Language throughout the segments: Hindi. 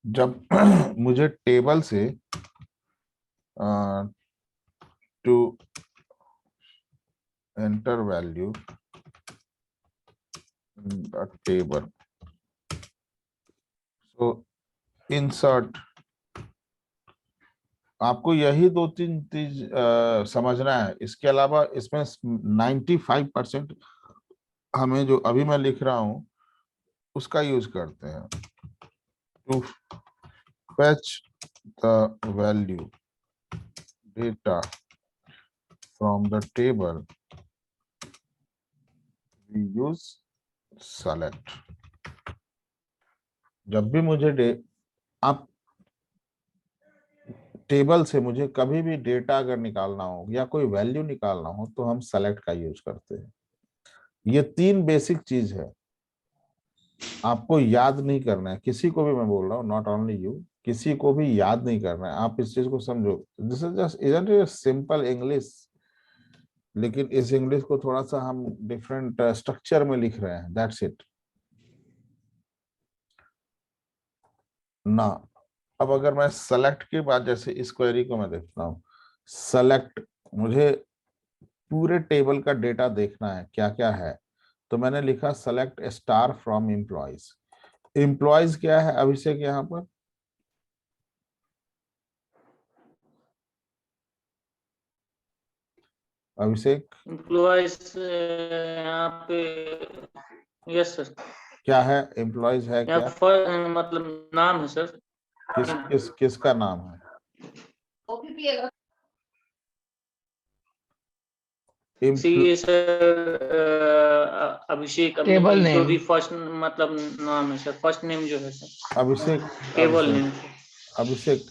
जब मुझे टेबल से to enter value the table, so insert, आपको यही दो तीन चीज समझना है। इसके अलावा इसमें 95% हमें जो अभी मैं लिख रहा हूं उसका यूज करते हैं। To fetch the value data from the table we use select। जब भी मुझे आप टेबल से मुझे कभी भी डेटा अगर निकालना हो या कोई वैल्यू निकालना हो तो हम सेलेक्ट का यूज करते हैं। ये तीन बेसिक चीज है, आपको याद नहीं करना है। किसी को भी मैं बोल रहा हूँ, नॉट ओनली यू, किसी को भी याद नहीं करना है। आप इस चीज को समझो, this is just isn't it simple English, लेकिन इस इंग्लिश को थोड़ा सा हम डिफरेंट स्ट्रक्चर में लिख रहे हैं, दैट्स इट ना। अब अगर मैं सेलेक्ट के बाद, जैसे इस क्वेरी को मैं देखता हूँ, सेलेक्ट, मुझे पूरे टेबल का डेटा देखना है क्या क्या है, तो मैंने लिखा select star from employees. Employees क्या है अभिषेक यहाँ पर? अभिषेक एम्प्लॉयज यहाँ पे, यस सर, क्या है? एम्प्लॉयज है यहाँ क्या? मतलब नाम है सर। किसका नाम है? सी सर, अभिषेक, टेबल जो नेम। भी फर्स्ट मतलब नाम है सर, फर्स्ट नेम जो है सर, अभिषेक, टेबल नेम। अभिषेक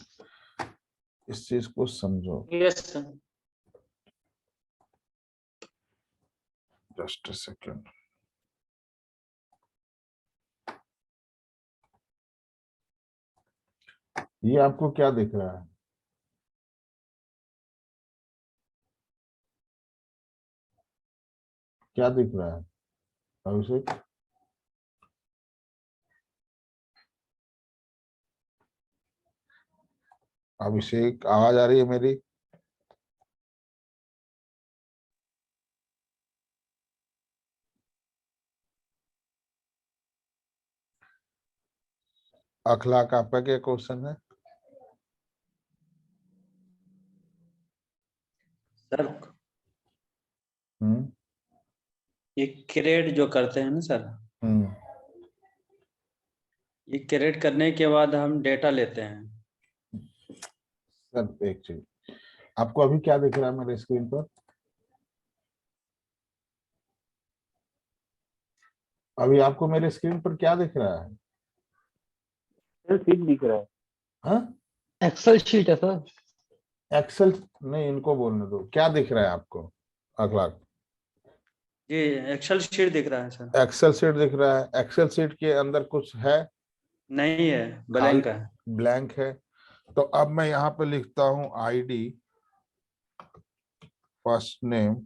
इस चीज को समझो, yes sir. Just a second. ये आपको क्या दिख रहा है? क्या दिख रहा है अभिषेक? अभिषेक आवाज आ रही है मेरी? अखलाक आपका क्या क्वेश्चन है? सर हम्म ये क्रेड जो करते हैं ना सर, हम्म ये क्रेड करने के बाद हम डेटा लेते हैं। सर एक चीज, आपको अभी क्या दिख रहा है मेरे स्क्रीन पर? अभी आपको मेरे स्क्रीन पर क्या दिख रहा है? सीट दिख रहा है। हाँ, एक्सेल शीट है सर। एक्सेल नहीं, इनको बोलने दो। क्या दिख रहा है आपको अखलाक? ये एक्सेल शीट दिख रहा है सर। एक्सेल शीट दिख रहा है। एक्सेल शीट के अंदर कुछ है? नहीं है, खाली ब्लैंक है। ब्लैंक है। तो अब मैं यहाँ पे लिखता हूँ आईडी, फर्स्ट नेम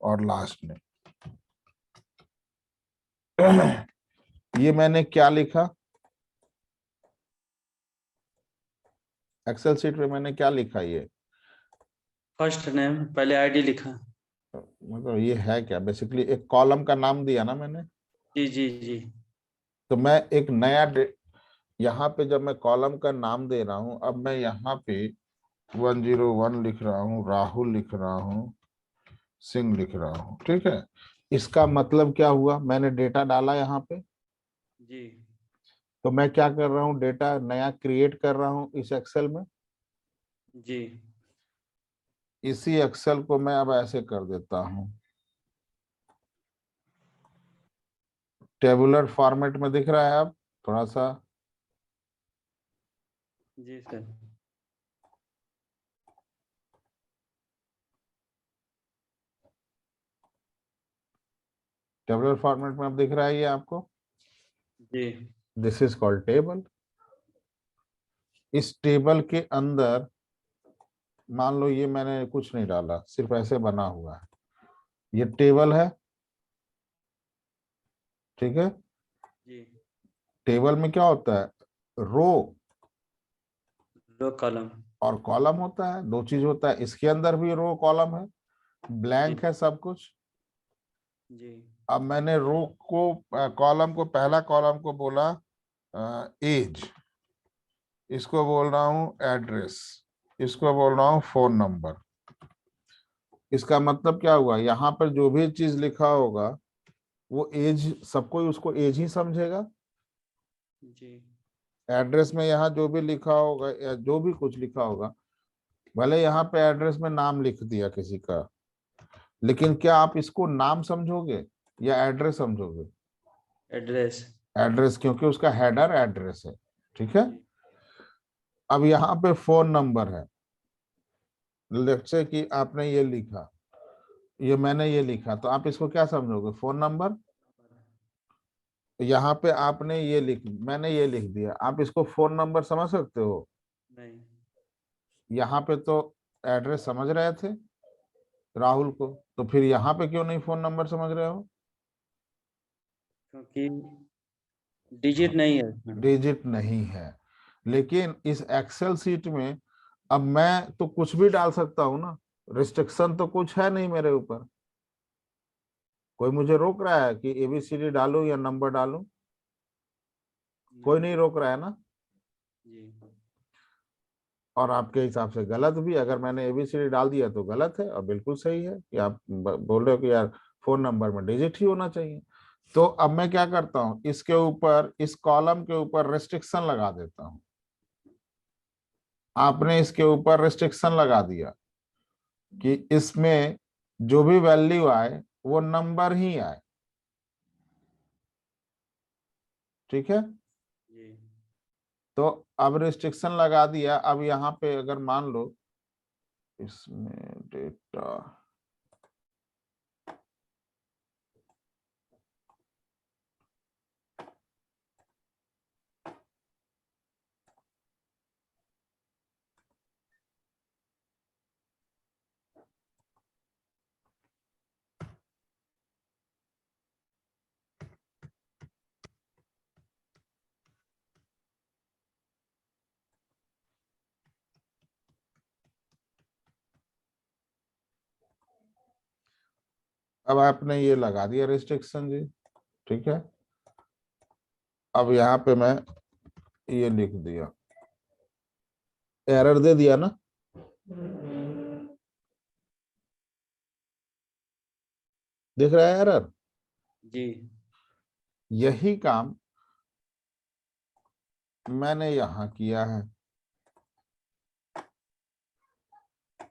और लास्ट नेम। ये मैंने क्या लिखा? एक्सेल शीट पे मैंने क्या लिखा? ये फर्स्ट नेम, पहले आईडी लिखा। मतलब ये है क्या? बेसिकली एक कॉलम का नाम दिया ना मैंने। जी जी जी। तो मैं एक नया यहाँ पे जब मैं कॉलम का नाम दे रहा हूँ, अब मैं यहाँ पे 101 लिख रहा हूँ, राहुल लिख रहा हूँ, सिंह लिख रहा हूँ, ठीक है। इसका मतलब क्या हुआ? मैंने डेटा डाला यहाँ पे, जी तो मैं क्या कर रहा हूँ? डेटा नया क्रिएट कर रहा हूँ इस एक्सेल में। जी। इसी एक्सेल को मैं अब ऐसे कर देता हूँ, टेबुलर फॉर्मेट में दिख रहा है अब थोड़ा सा। जी सर। टेबुलर फॉर्मेट में अब दिख रहा है ये आपको। जी दिस इज कॉल्ड टेबल। इस टेबल के अंदर मान लो ये मैंने कुछ नहीं डाला, सिर्फ ऐसे बना हुआ है, ये टेबल है, ठीक है। जी। टेबल में क्या होता है, रो रो कॉलम। और कॉलम होता है, दो चीज होता है। इसके अंदर भी रो कॉलम है, ब्लैंक है सब कुछ। जी अब मैंने रो को कॉलम को, पहला कॉलम को बोला एज, इसको बोल रहा हूं एड्रेस, इसको बोल रहा हूं फोन नंबर। इसका मतलब क्या हुआ, यहाँ पर जो भी चीज लिखा होगा वो एज, सबको उसको एज ही समझेगा। जी एड्रेस में यहाँ जो भी लिखा होगा या जो भी कुछ लिखा होगा, भले यहाँ पे एड्रेस में नाम लिख दिया किसी का, लेकिन क्या आप इसको नाम समझोगे या एड्रेस समझोगे? एड्रेस। एड्रेस, क्योंकि उसका हेडर एड्रेस है। ठीक है। जी अब यहाँ पे फोन नंबर है, लेट्स से कि आपने ये लिखा, ये मैंने ये लिखा, तो आप इसको क्या समझोगे, फोन नंबर। यहाँ पे आपने ये मैंने ये लिख दिया, आप इसको फोन नंबर समझ सकते हो? नहीं। यहाँ पे तो एड्रेस समझ रहे थे राहुल को, तो फिर यहाँ पे क्यों नहीं फोन नंबर समझ रहे हो? क्योंकि डिजिट नहीं है इसमें। डिजिट नहीं है। लेकिन इस एक्सेल सीट में अब मैं तो कुछ भी डाल सकता हूं ना, रिस्ट्रिक्शन तो कुछ है नहीं मेरे ऊपर। कोई मुझे रोक रहा है कि एबीसीडी डालूं या नंबर डालूं? कोई नहीं रोक रहा है ना। जी और आपके हिसाब से गलत भी, अगर मैंने एबीसीडी डाल दिया तो गलत है, और बिल्कुल सही है कि आप बोल रहे हो कि यार फोन नंबर में डिजिट ही होना चाहिए। तो अब मैं क्या करता हूं, इसके ऊपर, इस कॉलम के ऊपर रिस्ट्रिक्शन लगा देता हूं। आपने इसके ऊपर रिस्ट्रिक्शन लगा दिया कि इसमें जो भी वैल्यू आए वो नंबर ही आए। ठीक है। जी तो अब रिस्ट्रिक्शन लगा दिया। अब यहाँ पे अगर मान लो इसमें डेटा, अब आपने ये लगा दिया रिस्ट्रिक्शन जी। ठीक है। अब यहाँ पे मैं ये लिख दिया, एरर दे दिया ना। दिख रहा है एरर? जी यही काम मैंने यहाँ किया है।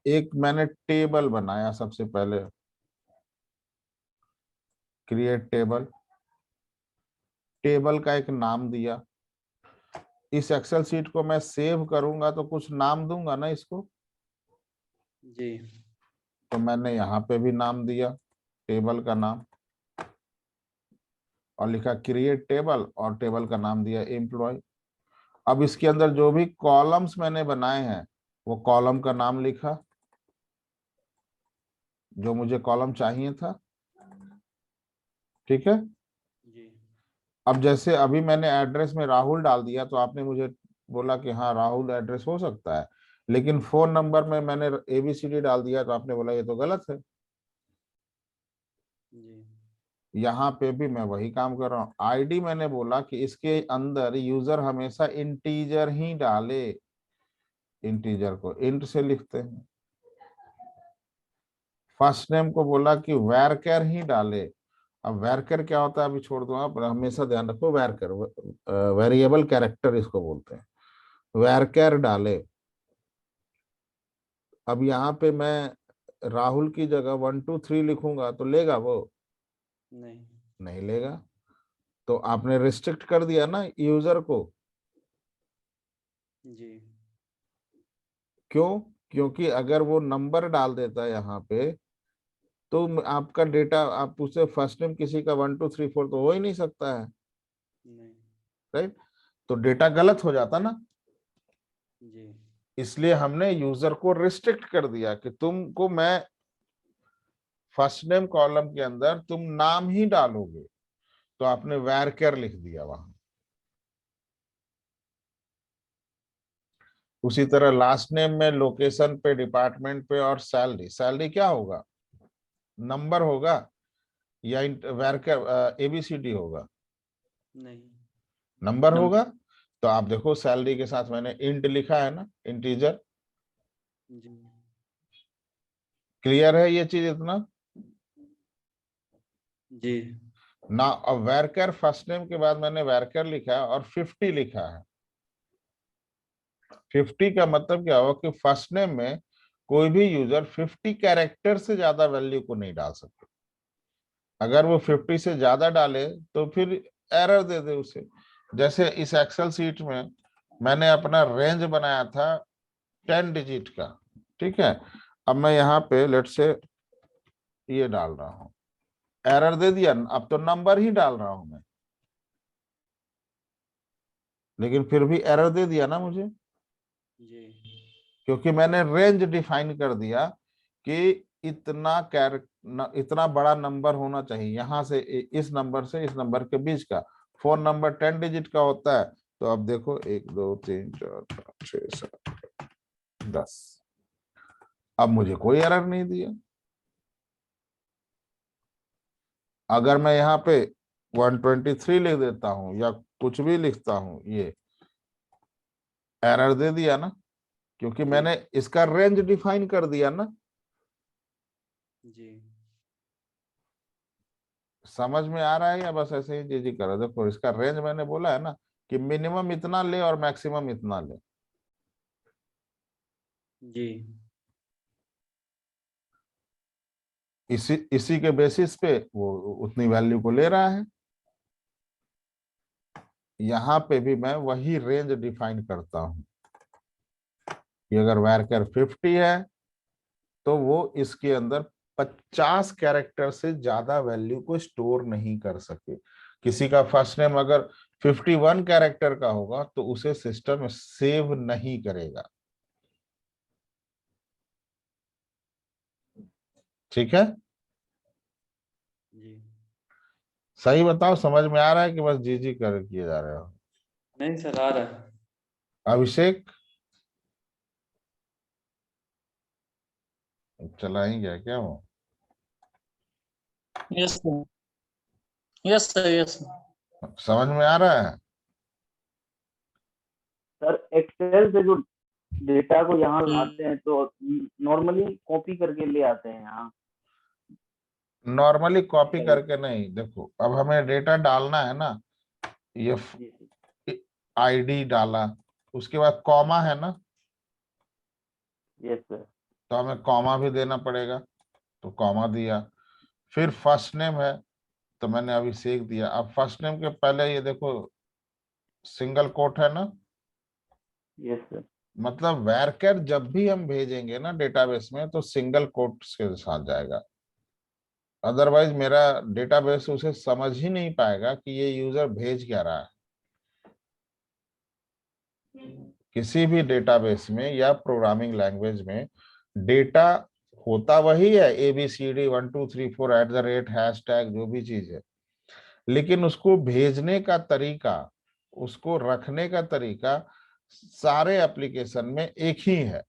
एक मैंने टेबल बनाया सबसे पहले, क्रिएट टेबल, टेबल का एक नाम दिया। इस एक्सेल सीट को मैं सेव करूंगा तो कुछ नाम दूंगा ना इसको, जी तो मैंने यहाँ पे भी नाम दिया, टेबल का नाम, और लिखा क्रिएट टेबल, और टेबल का नाम दिया एम्प्लॉय। अब इसके अंदर जो भी कॉलम्स मैंने बनाए हैं वो कॉलम का नाम लिखा, जो मुझे कॉलम चाहिए था। ठीक है। जी अब जैसे अभी मैंने एड्रेस में राहुल डाल दिया, तो आपने मुझे बोला कि हाँ राहुल एड्रेस हो सकता है, लेकिन फोन नंबर में मैंने एबीसीडी डाल दिया, तो आपने बोला ये तो गलत है। जी यहाँ पे भी मैं वही काम कर रहा हूँ। आईडी मैंने बोला कि इसके अंदर यूजर हमेशा इंटीजर ही डाले, इंटीजर को इंट से लिखते हैं। फर्स्ट नेम को बोला कि वैरकर ही डाले। अब वैरकर क्या होता है अभी छोड़ दो, आप हमेशा ध्यान रखो, वैरकर वेरिएबल कैरेक्टर इसको बोलते हैं, वैरकर डाले। अब यहाँ पे मैं राहुल की जगह 1 2 3 लिखूंगा तो लेगा वो? नहीं। नहीं लेगा। तो आपने रिस्ट्रिक्ट कर दिया ना यूजर को। जी क्यों? क्योंकि अगर वो नंबर डाल देता है यहाँ पे, तो आपका डेटा, आप उसे फर्स्ट नेम किसी का 1 2 3 4 तो हो ही नहीं सकता है, नहीं। राइट? तो डेटा गलत हो जाता ना। जी इसलिए हमने यूजर को रिस्ट्रिक्ट कर दिया कि तुमको मैं फर्स्ट नेम कॉलम के अंदर तुम नाम ही डालोगे, तो आपने वैरकर लिख दिया वहां। उसी तरह लास्ट नेम में लोकेशन पे, डिपार्टमेंट पे और सैलरी। सैलरी क्या होगा? नंबर होगा या वैरकर एबीसीडी होगा? नहीं। Number number. होगा। तो आप देखो सैलरी के साथ मैंने इंट लिखा है ना, इंटीजर। जी। क्लियर है ये चीज इतना? जी। ना अब वैरकर फर्स्ट नेम के बाद मैंने वैरकर लिखा है और 50 लिखा है। 50 का मतलब क्या हुआ कि फर्स्ट नेम में कोई भी यूजर 50 कैरेक्टर से ज्यादा वैल्यू को नहीं डाल सकते। अगर वो 50 से ज्यादा डाले तो फिर एरर दे दे उसे। जैसे इस एक्सेल सीट में मैंने अपना रेंज बनाया था 10 डिजिट का, ठीक है। अब मैं यहाँ पे लेट से ये डाल रहा हूँ, एरर दे दिया। अब तो नंबर ही डाल रहा हूं मैं, लेकिन फिर भी एरर दे दिया ना मुझे, जी। क्योंकि मैंने रेंज डिफाइन कर दिया कि इतना इतना बड़ा नंबर होना चाहिए, यहां से इस नंबर से इस नंबर के बीच का। फोन नंबर 10 डिजिट का होता है। तो अब देखो 1 2 3 4 5 6 7 10, अब मुझे कोई एरर नहीं दिया। अगर मैं यहाँ पे 123 लिख देता हूं या कुछ भी लिखता हूं, ये एरर दे दिया ना, क्योंकि जी। मैंने इसका रेंज डिफाइन कर दिया ना। जी। समझ में आ रहा है या बस ऐसे ही जी कर रहा? देखो इसका रेंज मैंने बोला है ना कि मिनिमम इतना ले और मैक्सिमम इतना ले। जी। इसी इसी के बेसिस पे वो उतनी वैल्यू को ले रहा है। यहाँ पे भी मैं वही रेंज डिफाइन करता हूं कि अगर वैरकर 50 है तो वो इसके अंदर 50 कैरेक्टर से ज्यादा वैल्यू को स्टोर नहीं कर सके। किसी का फर्स्ट नेम अगर 51 कैरेक्टर का होगा तो उसे सिस्टम सेव नहीं करेगा। ठीक है? जी। सही बताओ, समझ में आ रहा है कि बस जी जी कर किए जा रहे हो? नहीं सर, आ रहा है। अभिषेक चला ही गया क्या वो? Yes sir, yes sir, yes. समझ में आ रहा है? सर एक्सेल से जो डेटा को यहाँ लाते हम्म। हैं तो नॉर्मली कॉपी करके ले आते हैं यहाँ। नॉर्मली कॉपी करके नहीं, देखो अब हमें डेटा डालना है ना। ये जी जी। आईडी डाला, उसके बाद कॉमा है ना, यस सर। तो हमें कॉमा भी देना पड़ेगा, तो कॉमा दिया। फिर फर्स्ट नेम है तो मैंने अभिषेक दिया। अब फर्स्ट नेम के पहले ये देखो सिंगल कोट है ना, यस सर। मतलब वैरकर जब भी हम भेजेंगे ना डेटाबेस में तो सिंगल कोट्स के साथ जाएगा। अदरवाइज मेरा डेटाबेस उसे समझ ही नहीं पाएगा कि ये यूजर भेज क्या रहा है। किसी भी डेटाबेस में या प्रोग्रामिंग लैंग्वेज में डेटा होता वही है, ABCD 1 2 3 4 @ हैशटैग जो भी चीज है, लेकिन उसको भेजने का तरीका, उसको रखने का तरीका सारे एप्लीकेशन में एक ही है।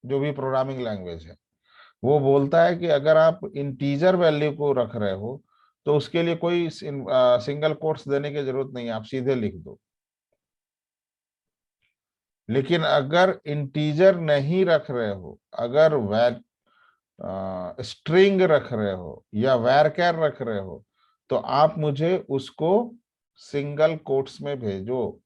जो भी प्रोग्रामिंग लैंग्वेज है वो बोलता है कि अगर आप इंटीजर वैल्यू को रख रहे हो तो उसके लिए कोई सिंगल कोट्स देने की जरूरत नहीं है, आप सीधे लिख दो। लेकिन अगर इंटीजर नहीं रख रहे हो, अगर स्ट्रिंग रख रहे हो या वैरचर रख रहे हो, तो आप मुझे उसको सिंगल कोट्स में भेजो।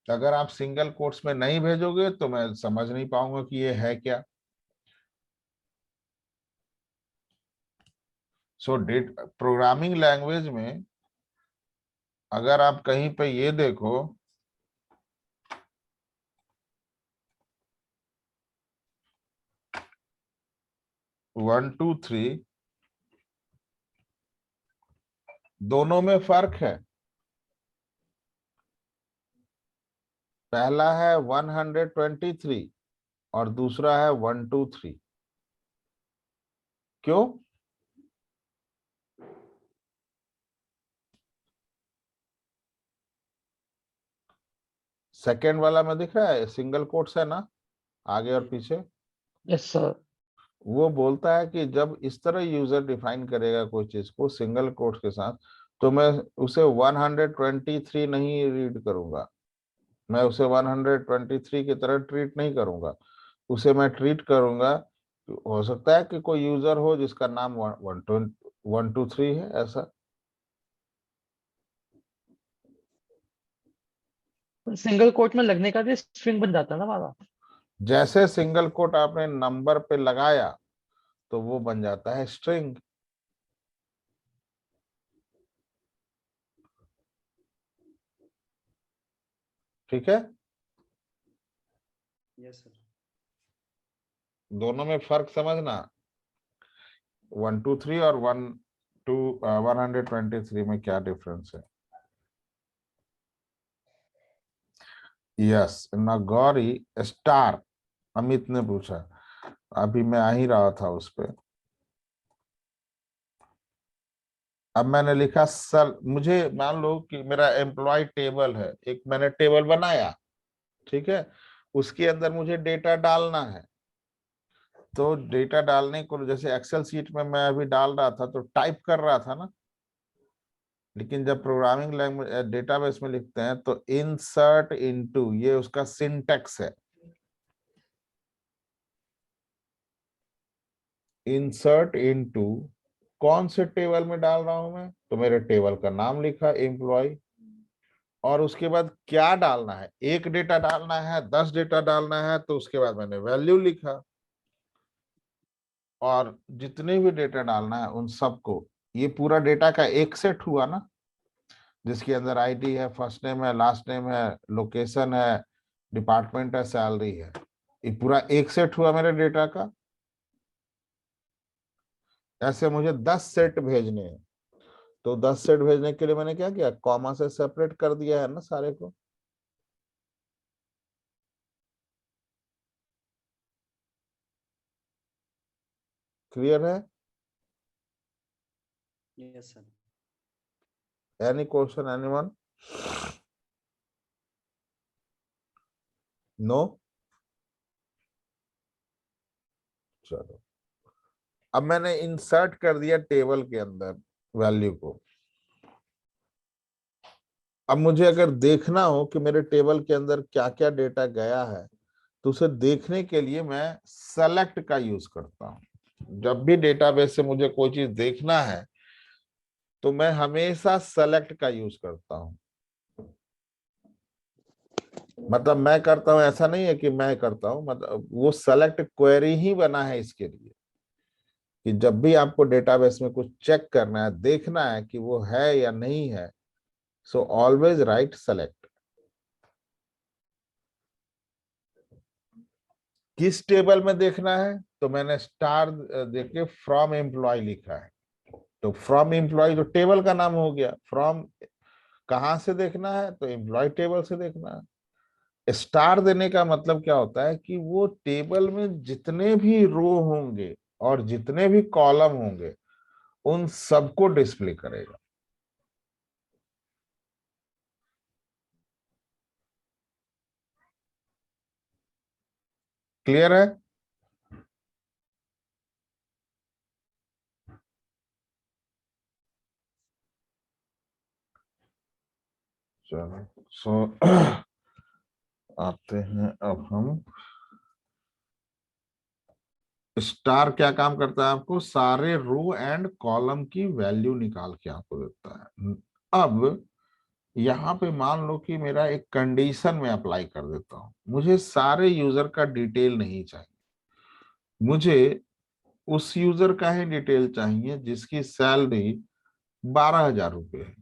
अगर आप सिंगल कोट्स में नहीं भेजोगे तो मैं समझ नहीं पाऊंगा कि ये है क्या। सो डेट प्रोग्रामिंग लैंग्वेज में अगर आप कहीं पे ये देखो 1 2 3, दोनों में फर्क है। पहला है 123 और दूसरा है 1 2 3। क्यों? सेकेंड वाला में दिख रहा है सिंगल कोट्स है ना, आगे और पीछे। Yes sir. वो बोलता है कि जब इस तरह यूजर डिफाइन करेगा कोई चीज को सिंगल कोट्स के साथ, तो मैं उसे 123 नहीं रीड करूंगा, मैं उसे 123 की तरह ट्रीट नहीं करूंगा, उसे मैं ट्रीट करूंगा। हो सकता है कि कोई यूजर हो जिसका नाम 123 है, ऐसा। सिंगल कोट में लगने का भी स्ट्रिंग बन जाता है ना हमारा। जैसे सिंगल कोट आपने नंबर पे लगाया तो वो बन जाता है स्ट्रिंग। ठीक है, यस सर। दोनों में फर्क समझना, 123 और 123 में क्या डिफरेंस है। यस ना गौरी स्टार, अमित ने पूछा, अभी मैं आ ही रहा था उस पे। अब मैंने लिखा सर, मुझे मान लो कि मेरा एम्प्लॉय टेबल है, एक मैंने टेबल बनाया, ठीक है, उसके अंदर मुझे डेटा डालना है। तो डेटा डालने को जैसे एक्सेल सीट में मैं अभी डाल रहा था तो टाइप कर रहा था ना, लेकिन जब प्रोग्रामिंग लैंग्वेज डेटाबेस में लिखते हैं तो इंसर्ट इनटू, ये उसका सिंटेक्स है। इंसर्ट इनटू कौन से टेबल में डाल रहा हूं मैं, तो मेरे टेबल का नाम लिखा एम्प्लॉय, और उसके बाद क्या डालना है, एक डेटा डालना है 10 डेटा डालना है, तो उसके बाद मैंने वैल्यू लिखा, और जितने भी डेटा डालना है उन सबको, ये पूरा डेटा का एक सेट हुआ ना, जिसके अंदर आईडी है, फर्स्ट नेम है, लास्ट नेम है, लोकेशन है, डिपार्टमेंट है, सैलरी है, ये पूरा एक सेट हुआ मेरे डेटा का। ऐसे मुझे 10 सेट भेजने हैं, तो 10 सेट भेजने के लिए मैंने क्या किया, कॉमा से सेपरेट कर दिया है ना सारे को। क्लियर है? Yes sir. Any question anyone? No? चलो, अब मैंने इंसर्ट कर दिया टेबल के अंदर वैल्यू को। अब मुझे अगर देखना हो कि मेरे टेबल के अंदर क्या क्या डेटा गया है, तो उसे देखने के लिए मैं सेलेक्ट का यूज करता हूं। जब भी डेटाबेस से मुझे कोई चीज देखना है तो मैं हमेशा सेलेक्ट का यूज करता हूं। मतलब मैं करता हूं ऐसा नहीं है कि मैं करता हूं, मतलब वो सेलेक्ट क्वेरी ही बना है इसके लिए कि जब भी आपको डेटाबेस में कुछ चेक करना है, देखना है कि वो है या नहीं है, सो ऑलवेज राइट सेलेक्ट। किस टेबल में देखना है, तो मैंने स्टार देके फ्रॉम एम्प्लॉय लिखा है, तो फ्रॉम एम्प्लॉय तो टेबल का नाम हो गया, फ्रॉम कहाँ से देखना है, तो एम्प्लॉय टेबल से देखना है। स्टार देने का मतलब क्या होता है कि वो टेबल में जितने भी रो होंगे और जितने भी कॉलम होंगे उन सबको डिस्प्ले करेगा। क्लियर है? चलो, सो आते हैं अब हम। स्टार क्या काम करता है, आपको सारे रो एंड कॉलम की वैल्यू निकाल के आपको देता है। अब यहाँ पे मान लो कि मेरा एक कंडीशन में अप्लाई कर देता हूँ, मुझे सारे यूजर का डिटेल नहीं चाहिए, मुझे उस यूजर का ही डिटेल चाहिए जिसकी सैलरी 12,000 रुपये है।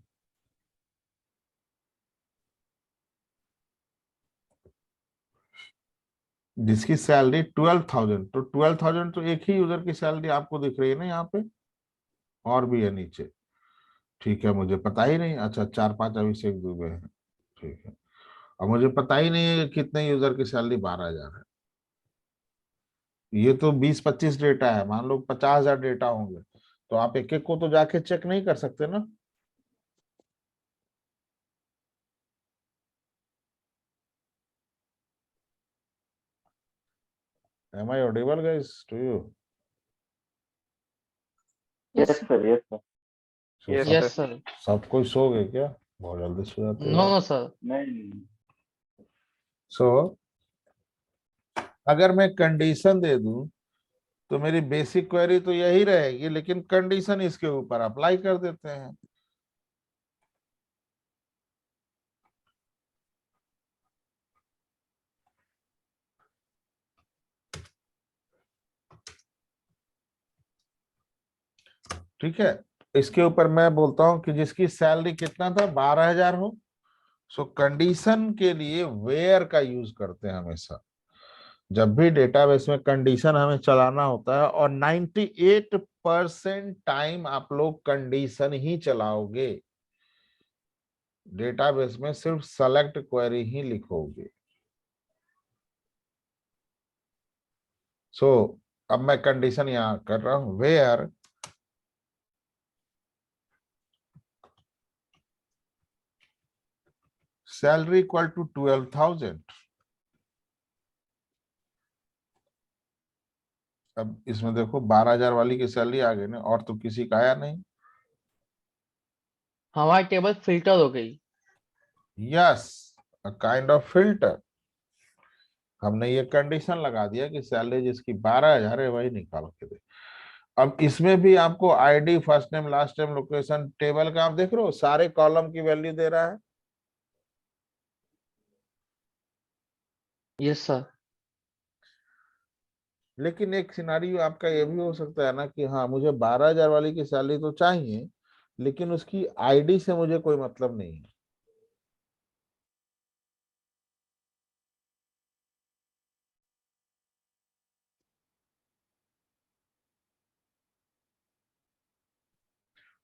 जिसकी सैलरी 12,000, तो 12,000 तो एक ही यूजर की सैलरी आपको दिख रही है ना यहाँ पे, और भी है नीचे। ठीक है, मुझे पता ही नहीं, अच्छा 4-5 अभिषेक दुबे है, ठीक है। और मुझे पता ही नहीं है कि कितने यूजर की सैलरी 12,000 है। ये तो 20-25 डेटा है, मान लो 50,000 डेटा होंगे, तो आप एक एक को तो जाके चेक नहीं कर सकते ना। Am I audible guys to you? Yes sir, yes sir. So, Yes, yes sir. Sir. सब कोई सो गए क्या? बहुत जल्दी सो जाते नो हो। No sir. नहीं, सो अगर मैं कंडीशन दे दूं तो मेरी बेसिक क्वेरी तो यही रहेगी, लेकिन कंडीशन इसके ऊपर अप्लाई कर देते हैं। ठीक है, इसके ऊपर मैं बोलता हूं कि जिसकी सैलरी कितना था, 12,000 हो। सो कंडीशन के लिए वेयर का यूज करते हैं हमेशा। जब भी डेटाबेस में कंडीशन हमें चलाना होता है, और 98% टाइम आप लोग कंडीशन ही चलाओगे, डेटाबेस में सिर्फ सेलेक्ट क्वेरी ही लिखोगे। सो अब मैं कंडीशन यहां कर रहा हूं, वेयर सैलरी इक्वल टू 12,000। अब इसमें देखो 12,000 वाली की सैलरी आ गई ना, और तो किसी का आया नहीं। हमारी टेबल फिल्टर हो गई। Yes, a kind of filter. हमने ये कंडीशन लगा दिया कि सैलरी जिसकी 12,000 है वही निकाल के दे। अब इसमें भी आपको ID, first name, last name, location, table का आप देख रहे हो सारे कॉलम की वैल्यू दे रहा है। Yes sir. लेकिन एक सिनारियो आपका ये भी हो सकता है ना कि हाँ, मुझे 12,000 वाली की सैलरी तो चाहिए, लेकिन उसकी आईडी से मुझे कोई मतलब नहीं है।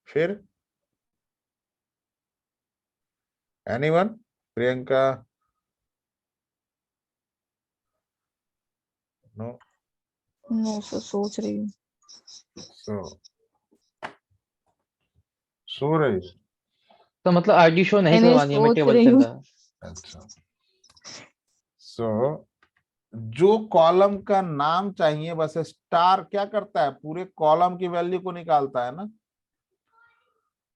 फिर anyone? Priyanka? No? No sir, सोच रही हूँ। सो सो रही? तो मतलब आईडी शो नहीं नहीं, करवानी हमें सोच टेबल रही के हूँ। अंदर। अच्छा, सो जो कॉलम का नाम चाहिए, बस स्टार क्या करता है, पूरे कॉलम की वैल्यू को निकालता है ना।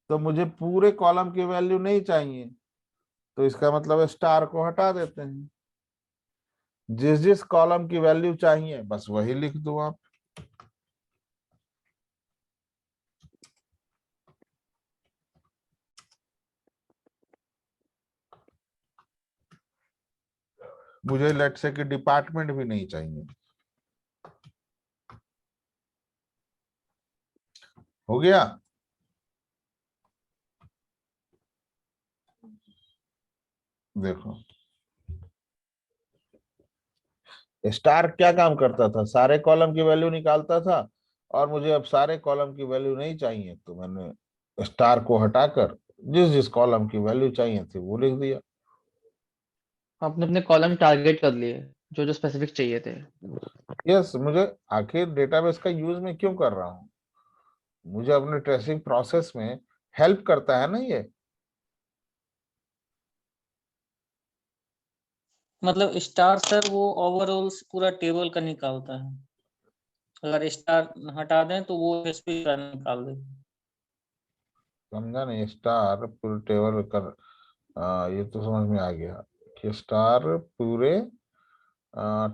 तो मुझे पूरे कॉलम की वैल्यू नहीं चाहिए, तो इसका मतलब स्टार को हटा देते हैं। जिस जिस कॉलम की वैल्यू चाहिए बस वही लिख दो आप। मुझे लेट से कि डिपार्टमेंट भी नहीं चाहिए। हो गया? देखो, स्टार क्या काम करता था, सारे कॉलम की वैल्यू निकालता था, और मुझे अब सारे कॉलम की वैल्यू नहीं चाहिए, तो मैंने स्टार को हटाकर जिस जिस कॉलम की वैल्यू चाहिए थी वो लिख दिया। आपने अपने कॉलम टारगेट कर लिए जो जो स्पेसिफिक चाहिए थे। यस, मुझे आखिर डेटाबेस का यूज मैं क्यों कर रहा हूँ, मुझे अपने ट्रेसिंग प्रोसेस में हेल्प करता है ना ये। मतलब स्टार सर वो ओवरऑल पूरा टेबल का निकालता है, अगर स्टार हटा दें तो वो स्पेस का निकाल दे। समझा नहीं? स्टार पूरे टेबल कर, ये तो समझ में आ गया कि स्टार पूरे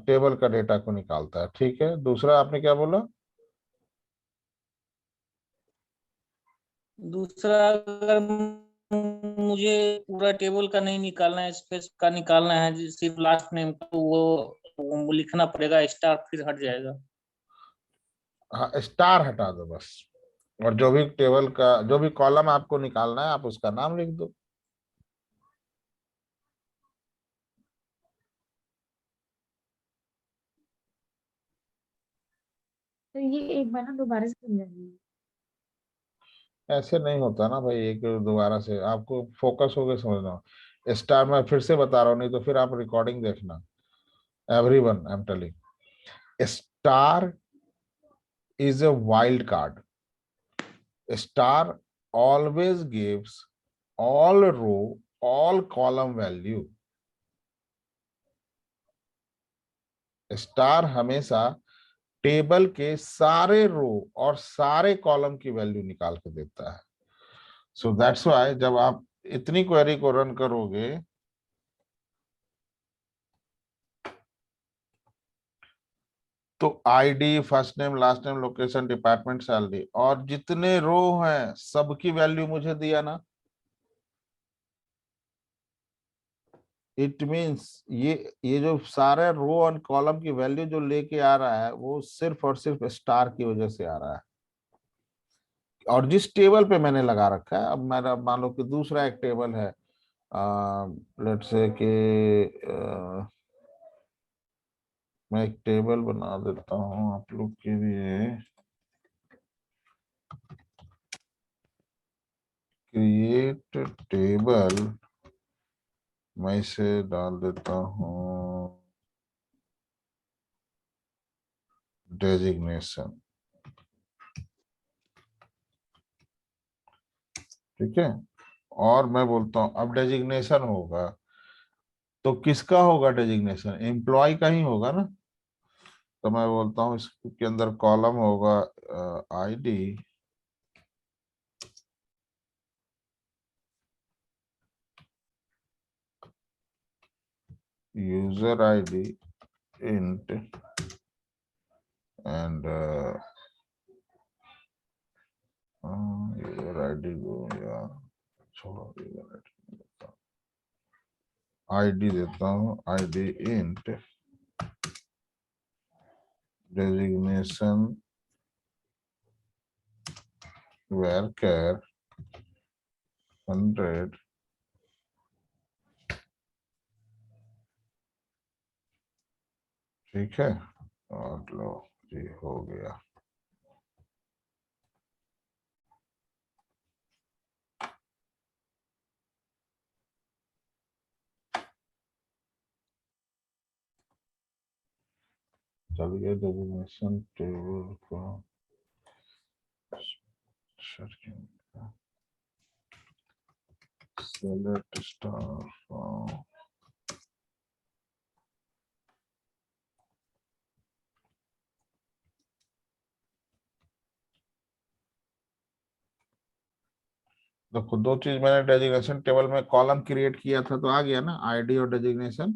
टेबल का डेटा को निकालता है। ठीक है, दूसरा आपने क्या बोला? दूसरा, अगर मुझे पूरा टेबल का नहीं निकालना है, स्पेस का निकालना है, सिर्फ लास्ट नेम का, तो वो लिखना पड़ेगा स्टार, फिर हट जाएगा। हाँ, स्टार हटा दो बस, और जो भी टेबल का, जो भी कॉलम आपको निकालना है आप उसका नाम लिख दो। तो ये एक बार ना दोबारा से समझाइए। ऐसे नहीं होता ना भाई, एक दोबारा से आपको फोकस होकर समझना। स्टार मैं फिर से बता रहा हूँ, नहीं तो फिर आप रिकॉर्डिंग देखना। Everyone, I am telling, star is a wild card. Star always gives all row, all column value. Star हमेशा टेबल के सारे रो और सारे कॉलम की वैल्यू निकाल के देता है। सो दैट्स व्हाई जब आप इतनी क्वेरी को रन करोगे तो ID, first name, last name, location, department, salary और जितने रो हैं सबकी वैल्यू मुझे दिया ना। इट मीन्स ये जो सारे रो और कॉलम की वैल्यू जो लेके आ रहा है वो सिर्फ और सिर्फ स्टार की वजह से आ रहा है। और जिस टेबल पे मैंने लगा रखा है, अब मेरा मान लो कि दूसरा एक टेबल है, लेट्स से कि मैं एक टेबल बना देता हूँ आप लोग के लिए। क्रिएट टेबल, मैं इसे डाल देता हूँ डेजिग्नेशन। ठीक है, और मैं बोलता हूँ अब डेजिग्नेशन होगा तो किसका होगा डेजिग्नेशन? एम्प्लॉय का ही होगा ना। तो मैं बोलता हूँ इसके अंदर कॉलम होगा ID, user ID int and user ID को या छोड़ो, आईडी देता हूँ, आईडी इंट डेजिग्नेशन varchar 100 ठीक है। और लो जी हो गया। चलिए डेजिग्नेशन टेबल को select star from देखो दो चीज मैंने डेजिग्नेशन टेबल में कॉलम क्रिएट किया था तो आ गया ना आईडी और डेजिग्नेशन,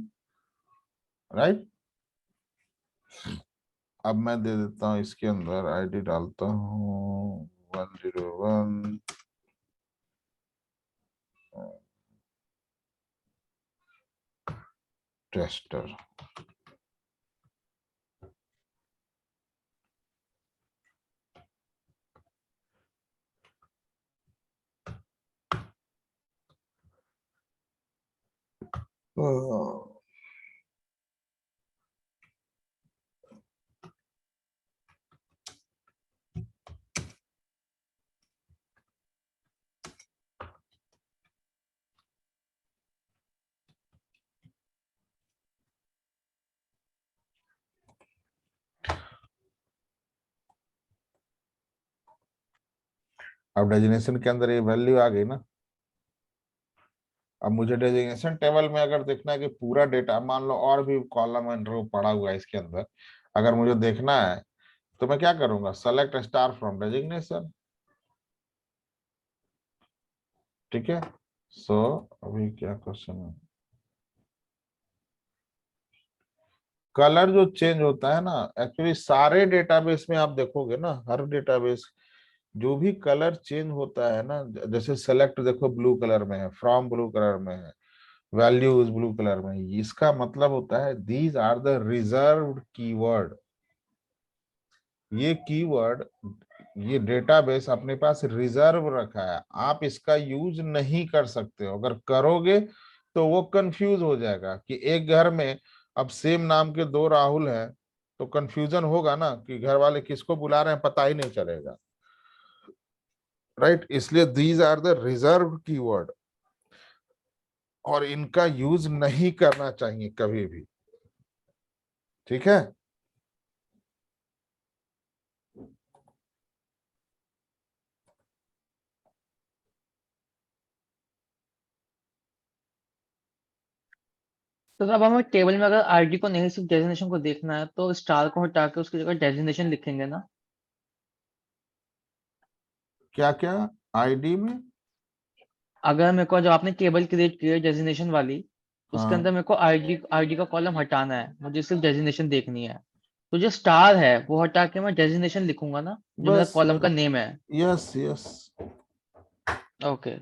राइट। अब मैं दे देता हूँ इसके अंदर आईडी डालता हूँ 101 टेस्टर। अब डेजिग्नेशन के अंदर ये वैल्यू आ गई ना। अब मुझे डेजिग्नेशन टेबल में अगर देखना है कि पूरा डेटा, मान लो और भी कॉलम एंड रो पड़ा हुआ है इसके अंदर, अगर मुझे देखना है तो मैं क्या करूंगा? Select star from designation. ठीक है। सो अभी क्या क्वेश्चन है? कलर जो चेंज होता है ना, एक्चुअली सारे डेटाबेस में आप देखोगे ना, हर डेटाबेस जो भी कलर चेंज होता है ना, जैसे सेलेक्ट देखो ब्लू कलर में है, फ्रॉम ब्लू कलर में है, वैल्यूज ब्लू कलर में है, इसका मतलब होता है these are the reserved keyword. ये कीवर्ड, ये डेटाबेस अपने पास रिजर्व रखा है, आप इसका यूज नहीं कर सकते हो। अगर करोगे तो वो कंफ्यूज हो जाएगा कि एक घर में अब सेम नाम के दो राहुल हैं, तो कंफ्यूजन होगा ना कि घर वाले किसको बुला रहे हैं, पता ही नहीं चलेगा, राइट। इसलिए these are the reserve keyword और इनका यूज नहीं करना चाहिए कभी भी। ठीक है। तो अब हमें टेबल में अगर आईडी को नहीं सिर्फ डेजिग्नेशन को देखना है तो स्टार को हटा के उसकी जगह डेजिग्नेशन लिखेंगे ना? क्या क्या आईडी में? अगर मेरे को, जब आपने टेबल क्रिएट की है डेजिग्नेशन वाली, उसके अंदर हाँ मेरे को आईडी आईडी का कॉलम हटाना है, मुझे सिर्फ डेजिग्नेशन देखनी है। तो जो स्टार है वो हटा के मैं डेजिग्नेशन लिखूंगा ना, जो मेरा बस कॉलम का नेम है। Yes yes. ओके।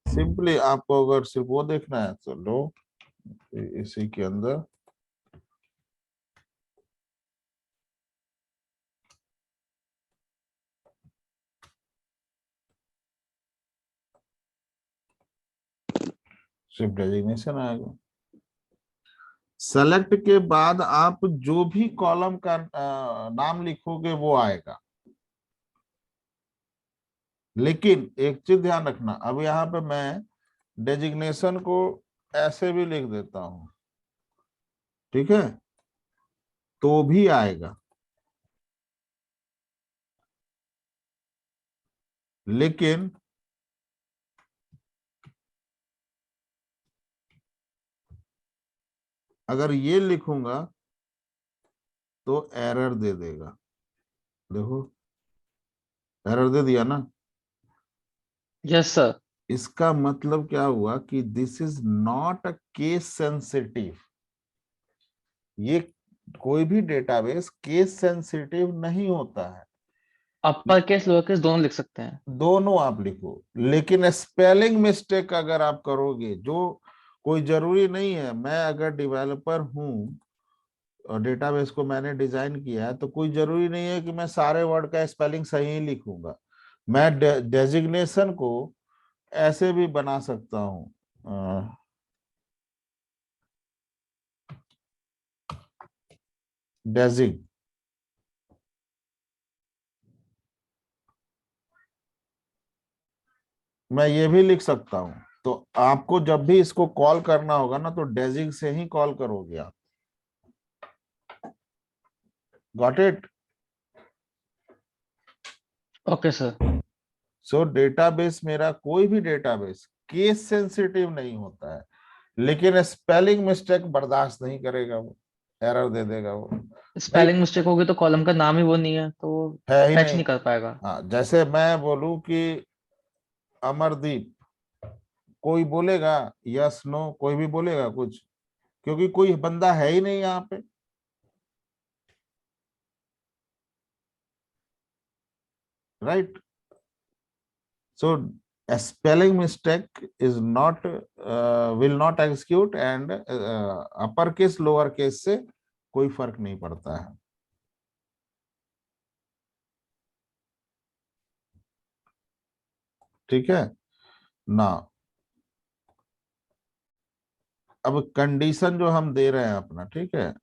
सिंपली आपको अगर सिर्फ वो देखना है तो लो इसी के अंदर सिर्फ डेजिग्नेशन आएगा। सेलेक्ट के बाद आप जो भी कॉलम का नाम लिखोगे वो आएगा। लेकिन एक चीज ध्यान रखना, अब यहाँ पे मैं डेजिग्नेशन को ऐसे भी लिख देता हूं, ठीक है, तो भी आएगा। लेकिन अगर ये लिखूंगा तो एरर दे देगा। देखो एरर दे दिया ना। Yes sir. इसका मतलब क्या हुआ कि this is not a case sensitive. ये कोई भी डेटाबेस केस सेंसिटिव नहीं होता है। अपर केस लोअर केस दोनों लिख सकते हैं। दोनों आप लिखो, लेकिन स्पेलिंग मिस्टेक अगर आप करोगे, जो कोई जरूरी नहीं है, मैं अगर डेवलपर हूं और डेटाबेस को मैंने डिजाइन किया है तो कोई जरूरी नहीं है कि मैं सारे वर्ड का स्पेलिंग सही ही लिखूंगा। मैं डेजिग्नेशन को ऐसे भी बना सकता हूं, डेजिग, मैं ये भी लिख सकता हूं। तो आपको जब भी इसको कॉल करना होगा ना तो डेजिग से ही कॉल करोगे आप। Got it? Okay sir. So database, मेरा कोई भी डेटाबेस केस सेंसिटिव नहीं होता है, लेकिन स्पेलिंग मिस्टेक बर्दाश्त नहीं करेगा, वो एरर दे देगा वो। भाई स्पेलिंग मिस्टेक होगी तो कॉलम का नाम ही वो नहीं है, तो वो है ही फैच नहीं। नहीं कर पाएगा। हाँ, जैसे मैं बोलूं कि अमरदीप, कोई बोलेगा यस नो, कोई भी बोलेगा कुछ, क्योंकि कोई बंदा है ही नहीं यहाँ पे, right? So spelling mistake is not will not execute, and upper case lower case से कोई फर्क नहीं पड़ता है। ठीक है ना? अब कंडीशन जो हम दे रहे हैं अपना, ठीक है,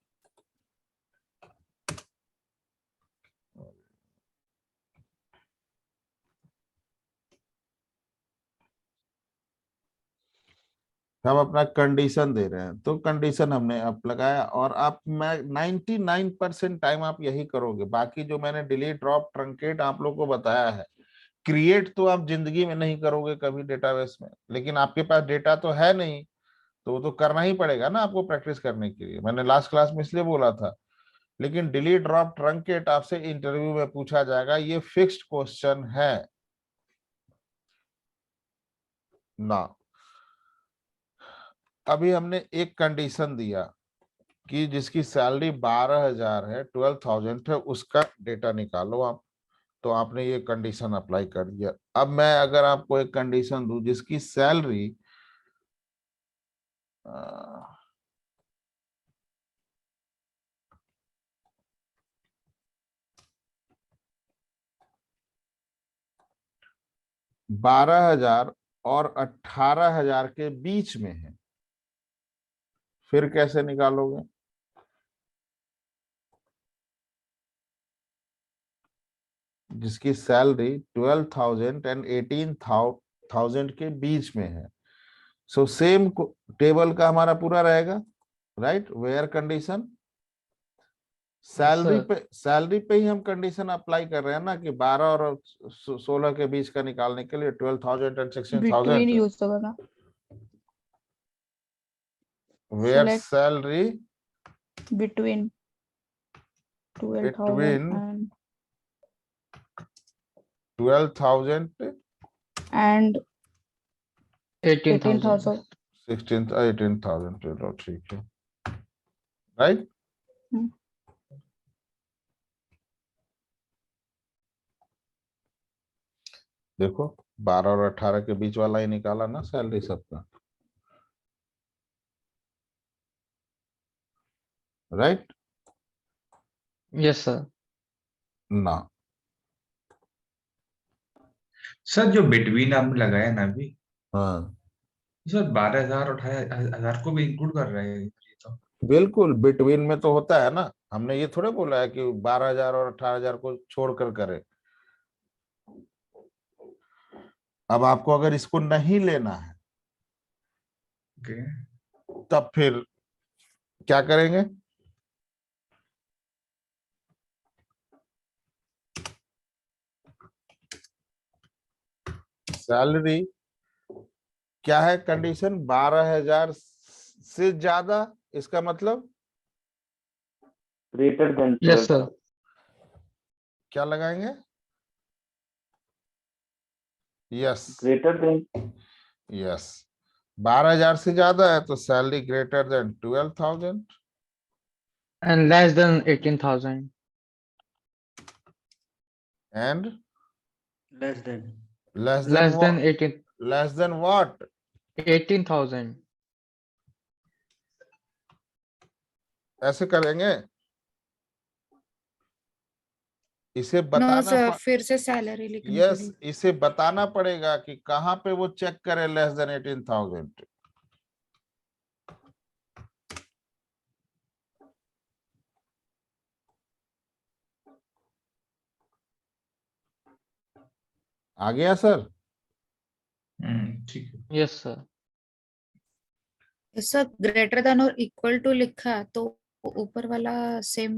हम अपना कंडीशन दे रहे हैं, तो कंडीशन हमने अब लगाया, और आप, मैं 99% टाइम आप यही करोगे। बाकी जो मैंने डिलीट, ड्रॉप, ट्रंकेट आप लोग को बताया है, क्रिएट तो आप जिंदगी में नहीं करोगे कभी डेटाबेस में, लेकिन आपके पास डेटा तो है नहीं, तो वो तो करना ही पड़ेगा ना आपको प्रैक्टिस करने के लिए। मैंने लास्ट क्लास में इसलिए बोला था। लेकिन डिलीट, ड्रॉप, ट्रंकेट आपसे इंटरव्यू में पूछा जाएगा, ये फिक्स्ड क्वेश्चन है ना। अभी हमने एक कंडीशन दिया कि जिसकी सैलरी 12,000 है, 12,000 है, उसका डेटा निकालो आप। तो आपने ये कंडीशन अप्लाई कर दिया। अब मैं अगर आपको एक कंडीशन दूं जिसकी सैलरी 12,000 और 18,000 के बीच में है, फिर कैसे निकालोगे? जिसकी सैलरी 12,000 एंड 18,000 के बीच में है, सो सेम टेबल का हमारा पूरा रहेगा, राइट? वेयर कंडीशन सैलरी पे ही हम कंडीशन अप्लाई कर रहे हैं ना, कि 12 और 16 के बीच का निकालने के लिए 12,000 एंड 16,000। बिटवीन यूज होगा। Where Select salary between 12,000 between and 12,000 and 18,000 18,000. 18,000, चलो ठीक है, राइट। हम्म। देखो 12 और 18 के बीच वाला ही निकाला ना सैलरी सबका, राइट यस सर। ना। सर जो बिटवीन आपने लगाया ना अभी, हाँ सर 12,000 और 18,000 को भी इंक्लूड कर रहे हैं ये तो। बिल्कुल, बिटवीन में तो होता है ना, हमने ये थोड़े बोला है कि 12,000 और 18,000 को छोड़कर करें। अब आपको अगर इसको नहीं लेना है ओके। तब फिर क्या करेंगे? सैलरी क्या है कंडीशन? 12,000 से ज्यादा, इसका मतलब greater than यस 12,000. सर। क्या लगाएंगे? यस Greater than यस, 12,000 से ज्यादा है तो salary greater than 12,000 and less than 18,000 and Less than. Less less than than less than what? 18,000 ऐसे करेंगे, इसे नो बताना सर, फिर से सैलरी लिखनी यस, पड़ेगी। इसे बताना पड़ेगा कि कहां पे वो चेक करे लेस देन 18,000। आ गया सर? ठीक है। Yes sir. Sir greater than और इक्वल टू लिखा तो ऊपर वाला सेम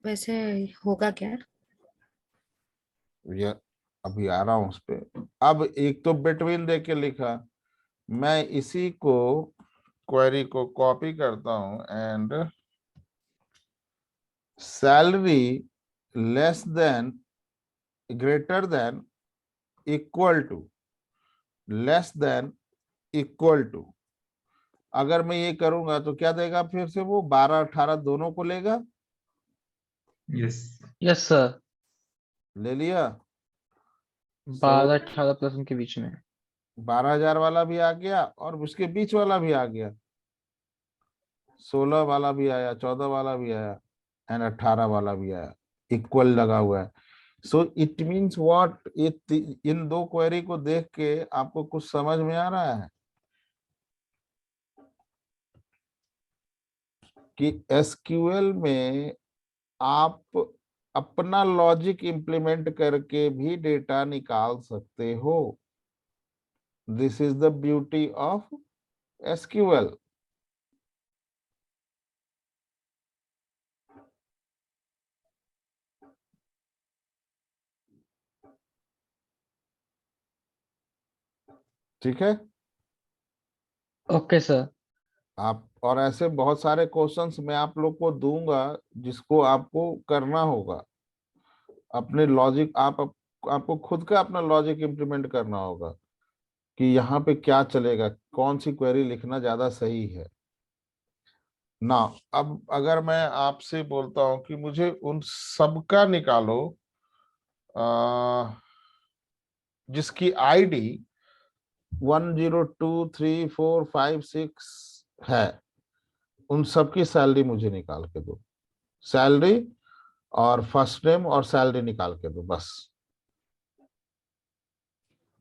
वैसे होगा क्या? ये अभी आ रहा हूं उस पे। अब एक तो बिटवीन दे के लिखा, मैं इसी को क्वेरी को कॉपी करता हूं and salary less than greater than equal to less than equal to, अगर मैं ये करूंगा तो क्या देगा? फिर से वो 12-18 दोनों को लेगा। यस। Yes sir. ले लिया। 12-18 के बीच में। 12,000 वाला भी आ गया और उसके बीच वाला भी आ गया, 16 वाला भी आया, 14 वाला भी आया एंड 18 वाला भी आया, इक्वल लगा हुआ है। So it means what? इन दो क्वेरी को देख के आपको कुछ समझ में आ रहा है कि एसक्यूएल में आप अपना लॉजिक इंप्लीमेंट करके भी डेटा निकाल सकते हो। This is the beauty of SQL. ठीक है, ओके सर। आप और ऐसे बहुत सारे क्वेश्चंस मैं आप लोग को दूंगा जिसको आपको करना होगा। अपने लॉजिक आपको खुद का अपना लॉजिक इंप्लीमेंट करना होगा कि यहाँ पे क्या चलेगा, कौन सी क्वेरी लिखना ज्यादा सही है ना। अब अगर मैं आपसे बोलता हूं कि मुझे उन सबका निकालो जिसकी आईडी 1023456 है, उन सबकी सैलरी मुझे निकाल के दो, सैलरी और फर्स्ट नेम और सैलरी निकाल के दो बस।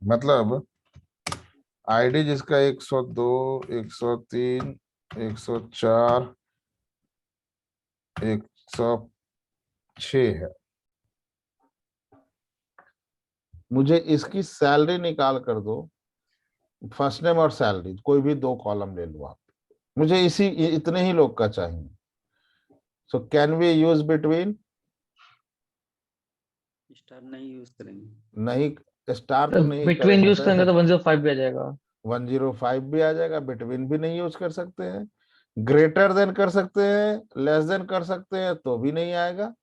मतलब आईडी जिसका 102, 103, 104, 106 है, मुझे इसकी सैलरी निकाल कर दो, फर्स्ट नेम और सैलरी कोई भी दो कॉलम ले लो आप, मुझे इतने ही लोग का चाहिए। So can we use between? Star नहीं यूज करेंगे। नहीं, स्टार तो नहीं बिटवीन करेंगे यूज करेंगे सर, तो 105 भी आ जाएगा। 105 भी आ जाएगा, बिटवीन भी नहीं यूज कर सकते हैं ग्रेटर देन कर सकते हैं, लेस देन कर सकते हैं, तो भी नहीं आएगा,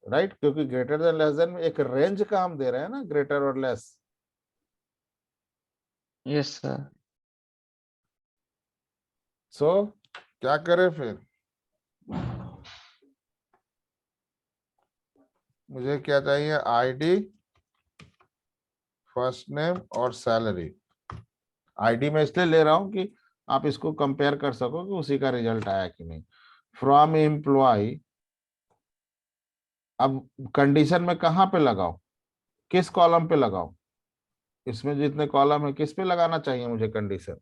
राइट? क्योंकि ग्रेटर देन लेस देन में एक रेंज का हम दे रहे हैं ना, ग्रेटर और लेस। Yes sir. सो क्या करें फिर? मुझे क्या चाहिए? आईडी, फर्स्ट नेम और सैलरी। आईडी मैं इसलिए ले रहा हूं कि आप इसको कंपेयर कर सको कि उसी का रिजल्ट आया कि नहीं। फ्रॉम एम्प्लॉय, अब कंडीशन में कहाँ पे लगाओ, किस कॉलम पे लगाओ? इसमें जितने कॉलम है किस पे लगाना चाहिए मुझे कंडीशन?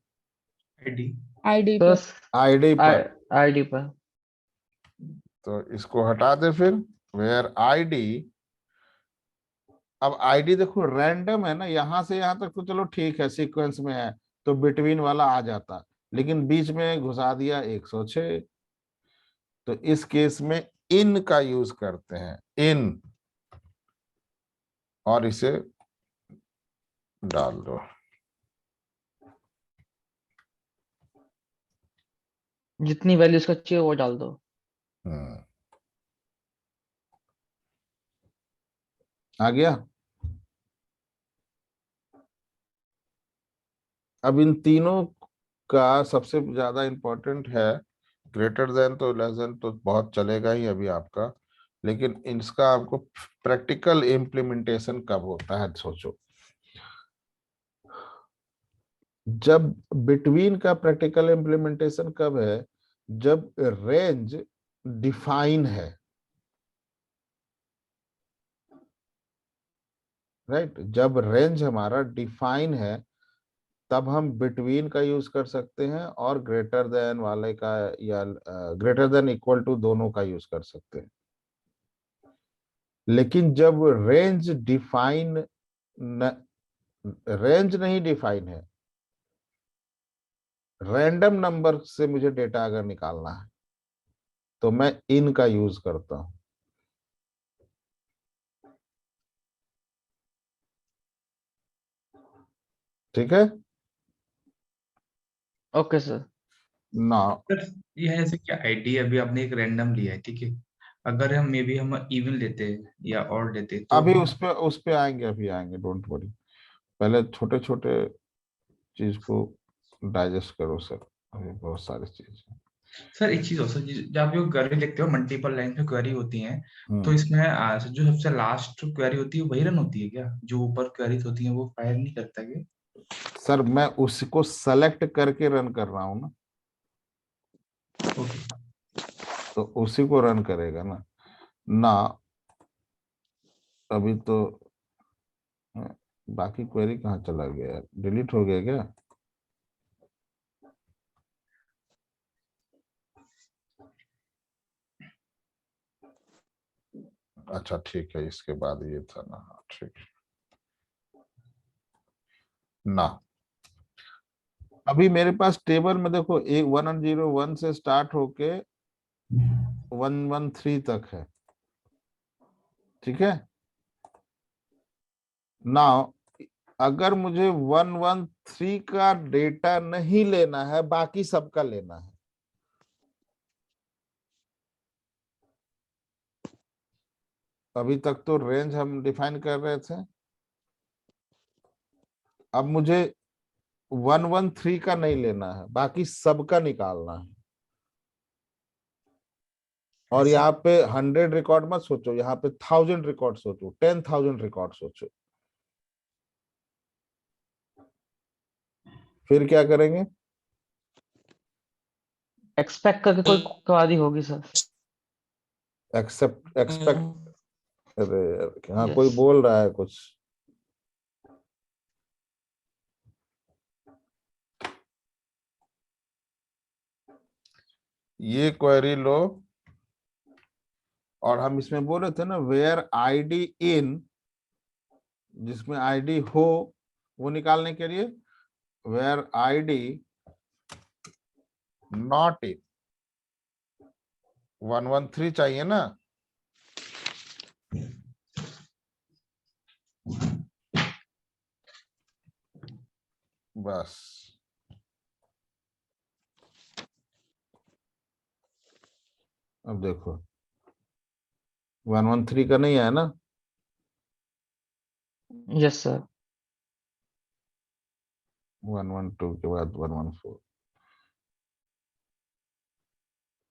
आईडी। आईडी तो पे। आईडी पर। आईडी पर। तो इसको हटा दे फिर, वेयर आईडी। अब आईडी देखो रैंडम है ना, यहां से यहां तक तो चलो ठीक है, सीक्वेंस में है तो बिटवीन वाला आ जाता, लेकिन बीच में घुसा दिया 106। तो इस केस में इन का यूज करते हैं, इन, और इसे डाल दो। जितनी वैल्यू उसको चाहिए वो डाल दो। हम्म, आ गया। अब इन तीनों का सबसे ज्यादा इंपॉर्टेंट है, ग्रेटर देन तो लेस देन तो बहुत चलेगा ही अभी आपका, लेकिन इसका आपको प्रैक्टिकल इम्प्लीमेंटेशन कब होता है सोचो। जब बिटवीन का प्रैक्टिकल इम्प्लीमेंटेशन कब है? जब रेंज डिफाइन है, राइट? जब रेंज हमारा डिफाइन है तब हम बिटवीन का यूज कर सकते हैं और ग्रेटर देन वाले का या ग्रेटर देन इक्वल टू दोनों का यूज कर सकते हैं। लेकिन जब रेंज डिफाइन रेंज नहीं डिफाइन है, रैंडम नंबर से मुझे डेटा अगर निकालना है तो मैं इन का यूज करता हूं। ठीक है ओके सर। ना? सर ये है जैसे कि आईडी अभी आपने एक रैंडम लिया है, ठीक है, अगर हम मे बी हम इवन लेते या और लेते तो अभी हम उस पे आएंगे, अभी आएंगे, डोंट वरी। पहले छोटे छोटे चीज को डाइजेस्ट करो सर, अभी बहुत सारी चीज है। सर एक चीज और सर, जब आप ये क्वेरी लिखते हो मल्टीपल लाइन में क्वेरी होती है, तो हम्म। इसमें जो सबसे लास्ट क्वेरी होती है वही रन होती है क्या? जो ऊपर क्वेरीज होती है वो फायर नहीं करता क्या? सर मैं उसको सेलेक्ट करके रन कर रहा हूँ ना, ओके। तो उसी को रन करेगा ना। ना अभी तो बाकी क्वेरी कहाँ चला गया? डिलीट हो गया क्या? अच्छा ठीक है, इसके बाद ये था ना, हाँ, ठीक ना। अभी मेरे पास टेबल में देखो, एक 101 से स्टार्ट होके 113 तक है, ठीक है ना? अगर मुझे 113 का डेटा नहीं लेना है, बाकी सबका लेना है, अभी तक तो रेंज हम डिफाइन कर रहे थे, अब मुझे 113 का नहीं लेना है, बाकी सबका निकालना है। और ऐसा? यहाँ पे 100 रिकॉर्ड मत सोचो, यहाँ पे 1000 रिकॉर्ड सोचो, 10,000 रिकॉर्ड सोचो। फिर क्या करेंगे? एक्सपेक्ट करके कोई क्वेरी होगी सर। एक्सपेक्ट, अरे यार, हाँ कोई यस। बोल रहा है कुछ। ये क्वेरी लो, और हम इसमें बोल रहे थे ना वेयर आईडी इन, जिसमें आईडी हो वो निकालने के लिए वेयर आईडी नॉट इन 113 चाहिए ना। बस अब देखो 113 का नहीं है ना, यस सर। 112 के बाद 114।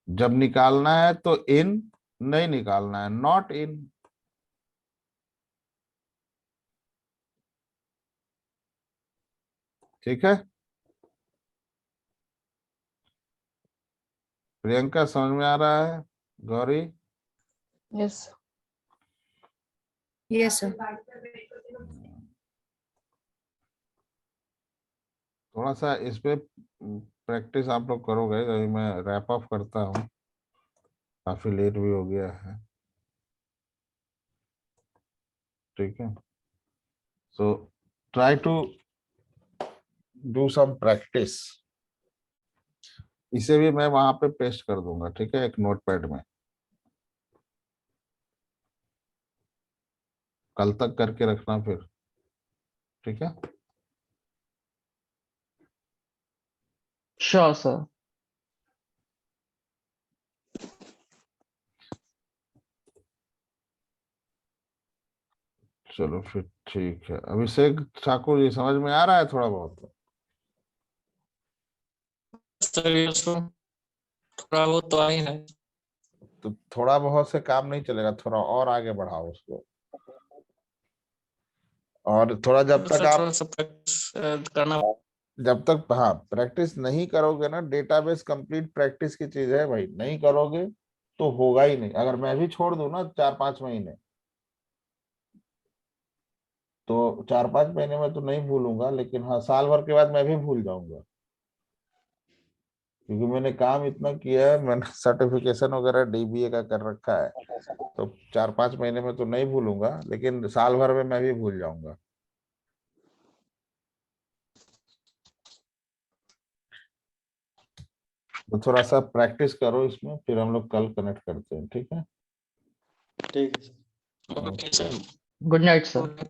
जब निकालना है तो इन नहीं निकालना है, नॉट इन। ठीक है, प्रियंका समझ में आ रहा है? गौरी? यस। Yes sir. थोड़ा सा इस पे प्रैक्टिस आप लोग करोगे, अभी मैं रैप ऑफ करता हूँ, काफी लेट भी हो गया है। ठीक है, so try to do some practice. इसे भी मैं वहां पे पेस्ट कर दूंगा, ठीक है, एक नोटपैड में। कल तक करके रखना फिर, ठीक है। Sure sir. चलो फिर ठीक है। अभिषेक ठाकुर जी समझ में आ रहा है थोड़ा बहुत? सर ये थोड़ा बहुत तो आ ही है। तो थोड़ा बहुत से काम नहीं चलेगा, थोड़ा और आगे बढ़ाओ उसको। और थोड़ा जब तक सर आप थोड़ा सा प्रैक्टिस करना। जब तक हाँ प्रैक्टिस नहीं करोगे ना, डेटाबेस कंप्लीट प्रैक्टिस की चीज है भाई, नहीं करोगे तो होगा ही नहीं। अगर मैं भी छोड़ दूं ना 4-5 महीने, तो 4-5 महीने में तो नहीं भूलूंगा, लेकिन हाँ साल भर के बाद मैं भी भूल जाऊंगा, क्योंकि मैंने काम इतना किया है, मैंने सर्टिफिकेशन वगैरह डीबीए का कर रखा है। तो 4-5 महीने में तो नहीं भूलूंगा, लेकिन साल भर में मैं भी भूल जाऊंगा। तो थोड़ा सा प्रैक्टिस करो इसमें, फिर हम लोग कल कनेक्ट करते हैं, ठीक है। ठीक है sir. Okay sir. Good night sir.